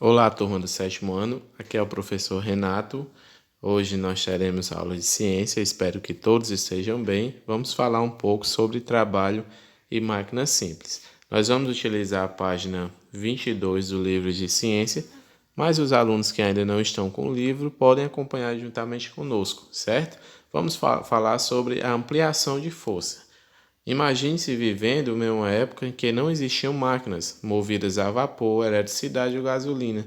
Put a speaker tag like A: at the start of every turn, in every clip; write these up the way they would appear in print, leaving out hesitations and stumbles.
A: Olá, turma do sétimo ano. Aqui é o professor Renato. Hoje nós teremos aula de ciência. Espero que todos estejam bem. Vamos falar um pouco sobre trabalho e máquinas simples. Nós vamos utilizar a página 22 do livro de ciência, mas os alunos que ainda não estão com o livro podem acompanhar juntamente conosco, certo? Vamos falar sobre a ampliação de força. Imagine-se vivendo em uma época em que não existiam máquinas movidas a vapor, eletricidade ou gasolina.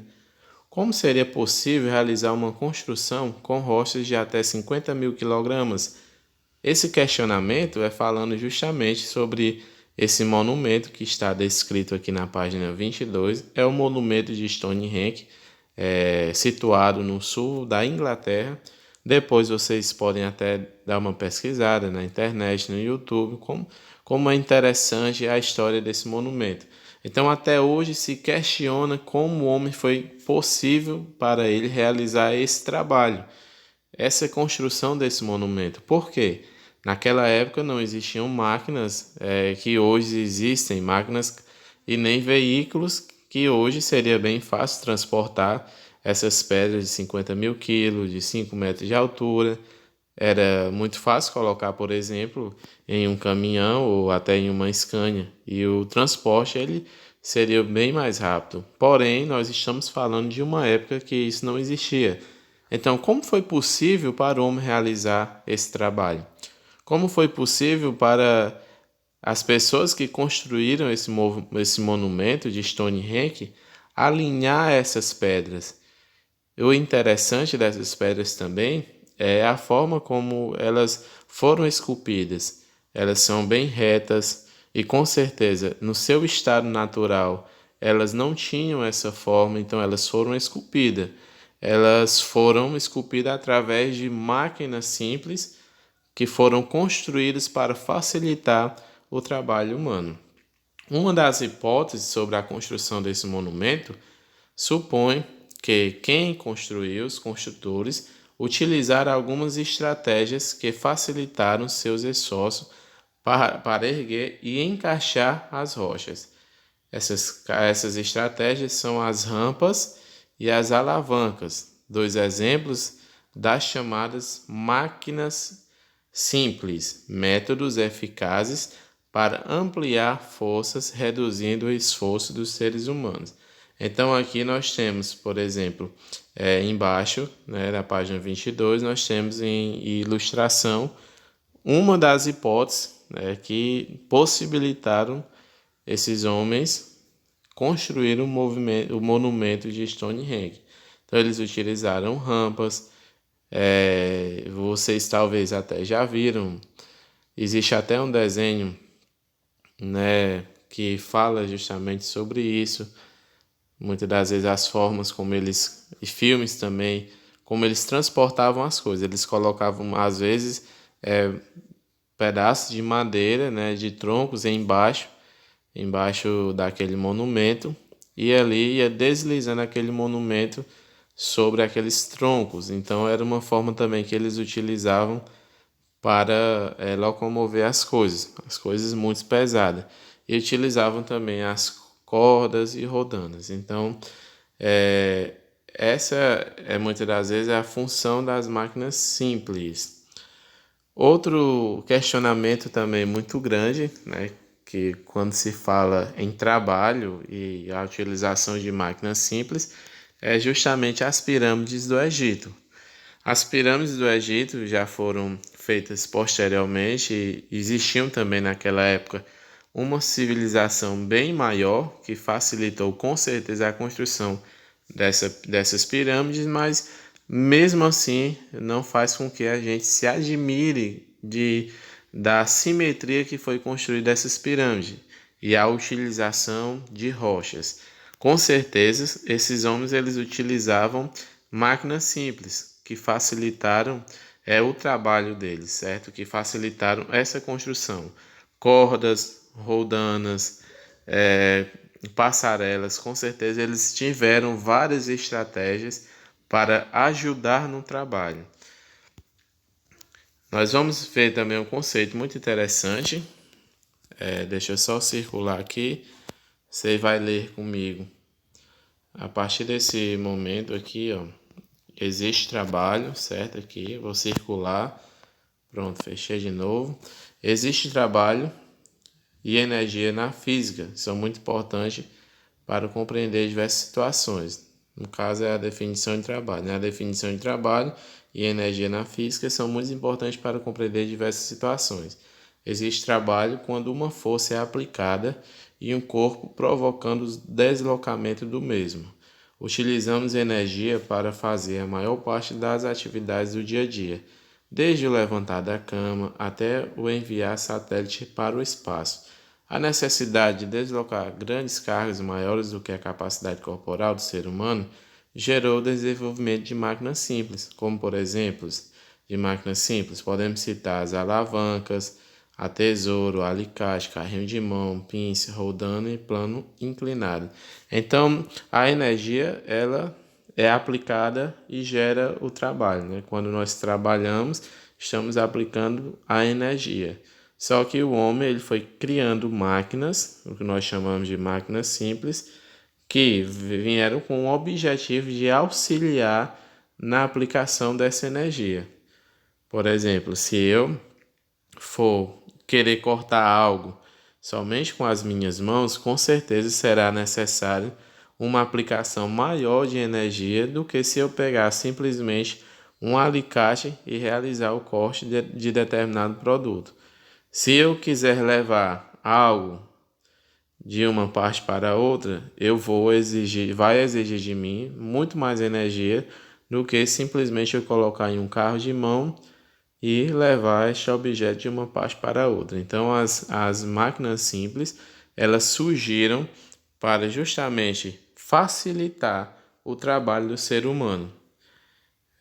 A: Como seria possível realizar uma construção com rochas de até 50 mil quilogramas? Esse questionamento é falando justamente sobre esse monumento que está descrito aqui na página 22. É o monumento de Stonehenge, situado no sul da Inglaterra. Depois vocês podem até dar uma pesquisada na internet, no YouTube, como é interessante a história desse monumento. Então, até hoje se questiona como o homem foi possível para ele realizar esse trabalho, essa construção desse monumento. Por quê? Naquela época não existiam máquinas que hoje existem, máquinas e nem veículos que hoje seria bem fácil transportar essas pedras de 50 mil quilos, de 5 metros de altura. Era muito fácil colocar, por exemplo, em um caminhão ou até em uma Scania. E o transporte ele seria bem mais rápido. Porém, nós estamos falando de uma época que isso não existia. Então, como foi possível para o homem realizar esse trabalho? Como foi possível para as pessoas que construíram esse monumento de Stonehenge alinhar essas pedras? O interessante dessas pedras também é a forma como elas foram esculpidas. Elas são bem retas e, com certeza, no seu estado natural, elas não tinham essa forma, então elas foram esculpidas. Elas foram esculpidas através de máquinas simples que foram construídas para facilitar o trabalho humano. Uma das hipóteses sobre a construção desse monumento supõe que quem construiu, os construtores, utilizaram algumas estratégias que facilitaram seus esforços para erguer e encaixar as rochas. Essas estratégias são as rampas e as alavancas, dois exemplos das chamadas máquinas simples, métodos eficazes para ampliar forças, reduzindo o esforço dos seres humanos. Então aqui nós temos, por exemplo, embaixo, né, na página 22, nós temos em ilustração uma das hipóteses, né, que possibilitaram esses homens construir o monumento de Stonehenge. Então eles utilizaram rampas, vocês talvez até já viram, existe até um desenho, né, que fala justamente sobre isso. Muitas das vezes as formas como eles, e filmes também, como eles transportavam as coisas. Eles colocavam, às vezes, pedaços de madeira, né, de troncos embaixo daquele monumento, e ali ia deslizando aquele monumento sobre aqueles troncos. Então era uma forma também que eles utilizavam para locomover as coisas muito pesadas. E utilizavam também as cordas e rodanas. Então, é, essa é muitas das vezes a função das máquinas simples. Outro questionamento também muito grande, né, que quando se fala em trabalho e a utilização de máquinas simples, é justamente as pirâmides do Egito. As pirâmides do Egito já foram feitas posteriormente e existiam também naquela época uma civilização bem maior que facilitou com certeza a construção dessas pirâmides, mas mesmo assim não faz com que a gente se admire da simetria que foi construída essas pirâmides e a utilização de rochas. Com certeza, esses homens eles utilizavam máquinas simples que facilitaram o trabalho deles, certo? Que facilitaram essa construção. Cordas, roldanas, passarelas, com certeza eles tiveram várias estratégias para ajudar no trabalho. Nós vamos ver também um conceito muito interessante. Deixa eu só circular aqui. Você vai ler comigo A partir desse momento aqui, ó, existe trabalho, certo? Aqui, vou circular. Pronto, fechei de novo. Existe trabalho e energia na física, são muito importantes para compreender diversas situações. No caso, é a definição de trabalho, né? A definição de trabalho e energia na física são muito importantes para compreender diversas situações. Existe trabalho quando uma força é aplicada em um corpo provocando o deslocamento do mesmo. Utilizamos energia para fazer a maior parte das atividades do dia a dia, desde o levantar da cama até o enviar satélite para o espaço. A necessidade de deslocar grandes cargas maiores do que a capacidade corporal do ser humano gerou o desenvolvimento de máquinas simples, como por exemplo, de máquinas simples podemos citar as alavancas, a tesouro, alicate, carrinho de mão, pinça, rodando e plano inclinado. Então, a energia ela é aplicada e gera o trabalho, né? Quando nós trabalhamos, estamos aplicando a energia. Só que o homem ele foi criando máquinas, o que nós chamamos de máquinas simples, que vieram com o objetivo de auxiliar na aplicação dessa energia. Por exemplo, se eu for querer cortar algo somente com as minhas mãos, com certeza será necessário uma aplicação maior de energia do que se eu pegar simplesmente um alicate e realizar o corte de determinado produto. Se eu quiser levar algo de uma parte para outra, vai exigir de mim muito mais energia do que simplesmente eu colocar em um carro de mão e levar este objeto de uma parte para outra. Então, as máquinas simples, elas surgiram para justamente facilitar o trabalho do ser humano.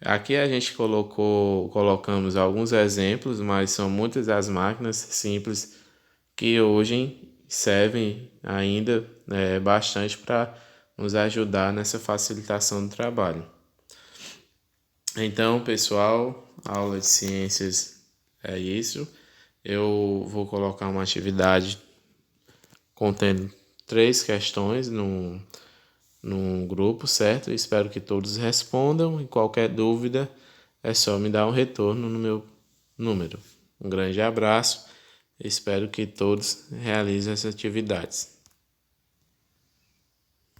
A: Aqui a gente colocamos alguns exemplos, mas são muitas as máquinas simples que hoje servem ainda bastante para nos ajudar nessa facilitação do trabalho. Então, pessoal, a aula de ciências é isso. Eu vou colocar uma atividade contendo 3 questões num grupo, certo? Espero que todos respondam e qualquer dúvida é só me dar um retorno no meu número. Um grande abraço, espero que todos realizem essas atividades.